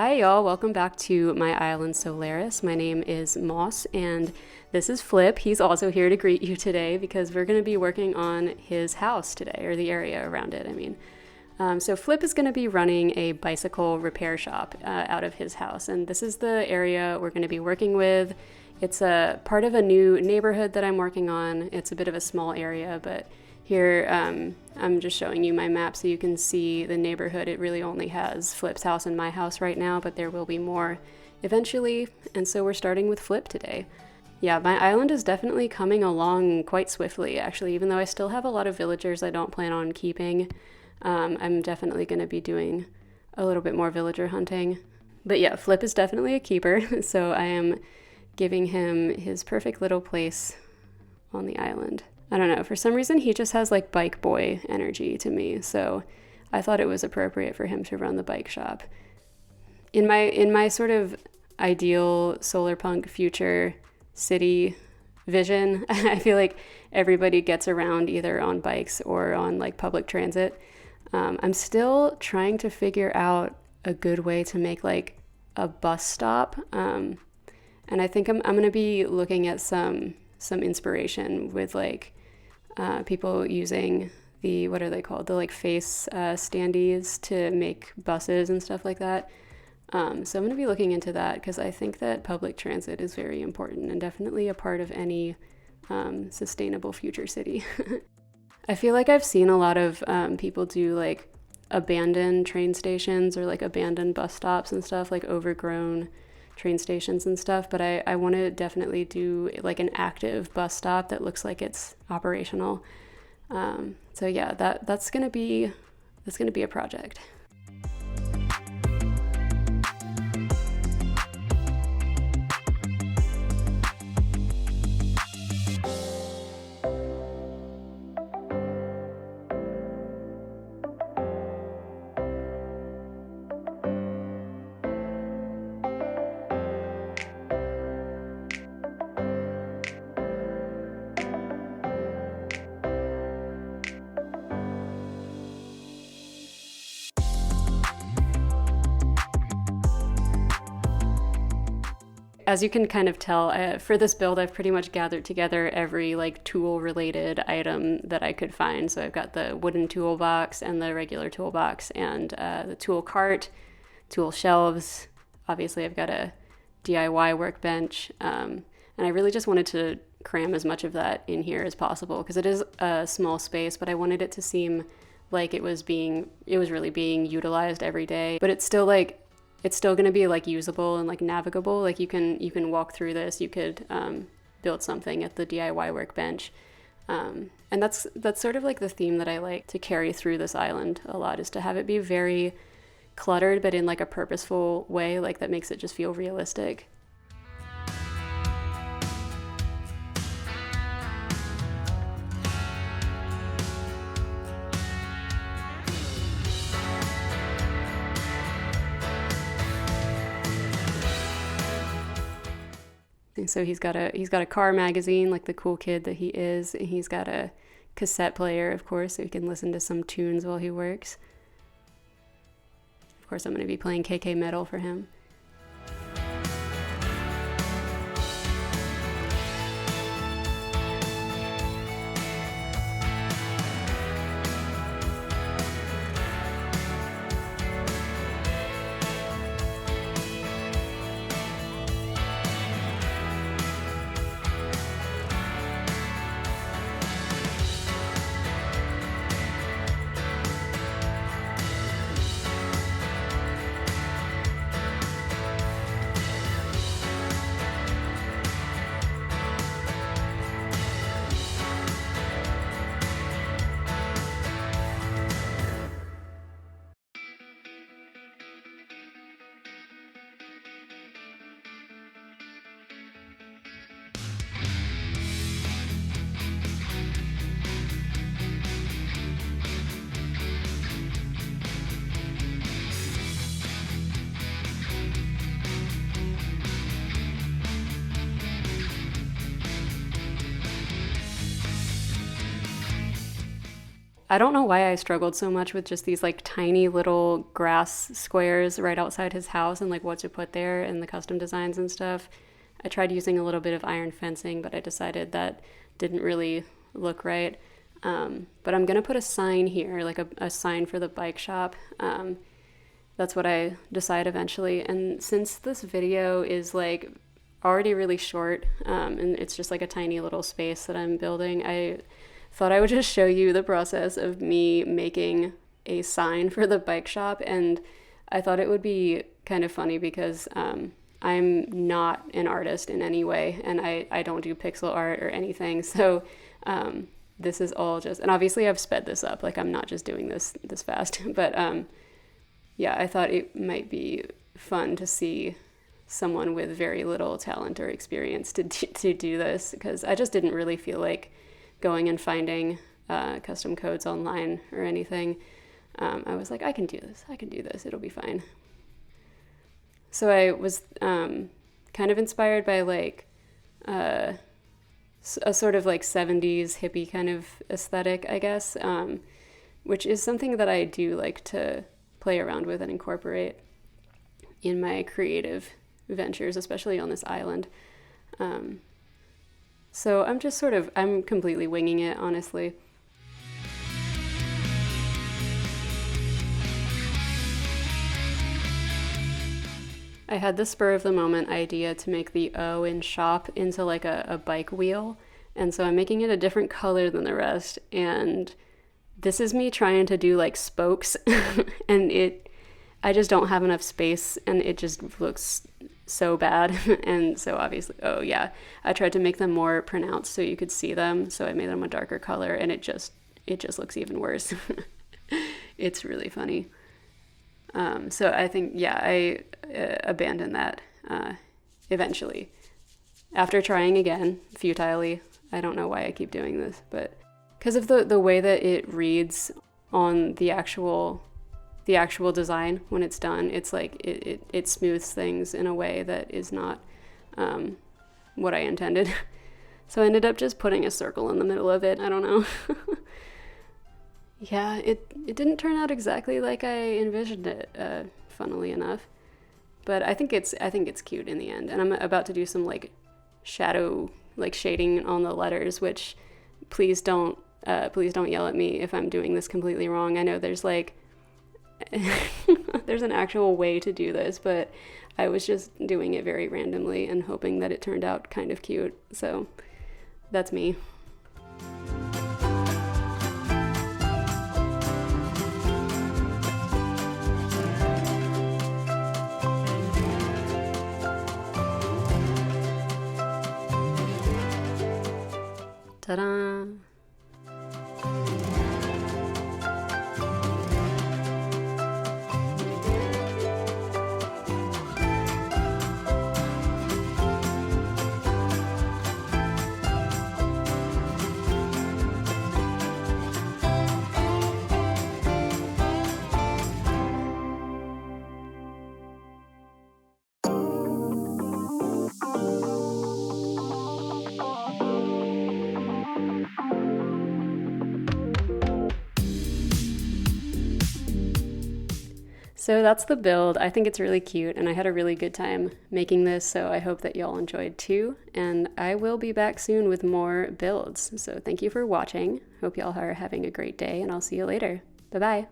Hi y'all, welcome back to my island Solaris. My name is Moss and this is Flip. He's also here to greet you today because we're going to be working on his house today, or the area around it, I mean. So Flip is going to be running a bicycle repair shop out of his house, and this is the area we're going to be working with. It's a part of a new neighborhood that I'm working on. It's a bit of a small area, but here I'm just showing you my map so you can see the neighborhood. It really only has Flip's house and my house right now, but there will be more eventually, and so we're starting with Flip today. Yeah, my island is definitely coming along quite swiftly, actually, even though I still have a lot of villagers I don't plan on keeping. I'm definitely going to be doing a little bit more villager hunting. But yeah, Flip is definitely a keeper, so I am giving him his perfect little place on the island. I don't know, for some reason he just has like bike boy energy to me, so I thought it was appropriate for him to run the bike shop. In my sort of ideal solar punk future city vision, I feel like everybody gets around either on bikes or on like public transit. I'm still trying to figure out a good way to make like a bus stop, and I think I'm gonna be looking at some inspiration with like people using the, what are they called, the like face standees to make buses and stuff like that. So I'm going to be looking into that because I think that public transit is very important and definitely a part of any sustainable future city. I feel like I've seen a lot of people do like abandoned train stations or like abandoned bus stops and stuff, like overgrown train stations and stuff, but I want to definitely do like an active bus stop that looks like it's operational. So yeah, that's gonna be a project. As you can kind of tell, for this build, I've pretty much gathered together every like tool-related item that I could find. So I've got the wooden toolbox and the regular toolbox and the tool cart, tool shelves. Obviously, I've got a DIY workbench. And I really just wanted to cram as much of that in here as possible because it is a small space, but I wanted it to seem like it was really being utilized every day. But it's still going to be like usable and like navigable. Like you can walk through this. You could build something at the DIY workbench, and that's sort of like the theme that I like to carry through this island a lot, is to have it be very cluttered, but in like a purposeful way, like that makes it just feel realistic. And so he's got a car magazine, like the cool kid that he is, and he's got a cassette player, of course, so he can listen to some tunes while he works. Of course, I'm going to be playing KK Metal for him. I don't know why I struggled so much with just these like tiny little grass squares right outside his house and like what to put there and the custom designs and stuff. I tried using a little bit of iron fencing, but I decided that didn't really look right. But I'm gonna put a sign here, like a sign for the bike shop. That's what I decide eventually. And since this video is like already really short, and it's just like a tiny little space that I'm building, I thought I would just show you the process of me making a sign for the bike shop. And I thought it would be kind of funny because I'm not an artist in any way, and I don't do pixel art or anything. So this is all just, and obviously I've sped this up, like I'm not just doing this fast, but yeah, I thought it might be fun to see someone with very little talent or experience to do this, because I just didn't really feel like going and finding custom codes online or anything. I was like, I can do this, it'll be fine. So I was kind of inspired by like a sort of like 70s hippie kind of aesthetic, I guess, which is something that I do like to play around with and incorporate in my creative ventures, especially on this island. So I'm completely winging it, honestly. I had the spur of the moment idea to make the O in shop into like a bike wheel. And so I'm making it a different color than the rest. And this is me trying to do like spokes and I just don't have enough space and it just looks so bad. And so obviously, oh yeah, I tried to make them more pronounced so you could see them. So I made them a darker color and it just looks even worse. It's really funny. So I think, yeah, I abandoned that eventually. After trying again, futilely. I don't know why I keep doing this, but because of the way that it reads on the actual design when it's done, it's like it smooths things in a way that is not what I intended. So I ended up just putting a circle in the middle of it. I don't know. Yeah, it didn't turn out exactly like I envisioned it, funnily enough. But I think it's cute in the end. And I'm about to do some like shadow, like shading on the letters, which please don't yell at me if I'm doing this completely wrong. I know there's like there's an actual way to do this, but I was just doing it very randomly and hoping that it turned out kind of cute. So that's me. Ta-da! So that's the build. I think it's really cute and I had a really good time making this, so I hope that y'all enjoyed too. And I will be back soon with more builds. So thank you for watching. Hope y'all are having a great day and I'll see you later. Bye-bye.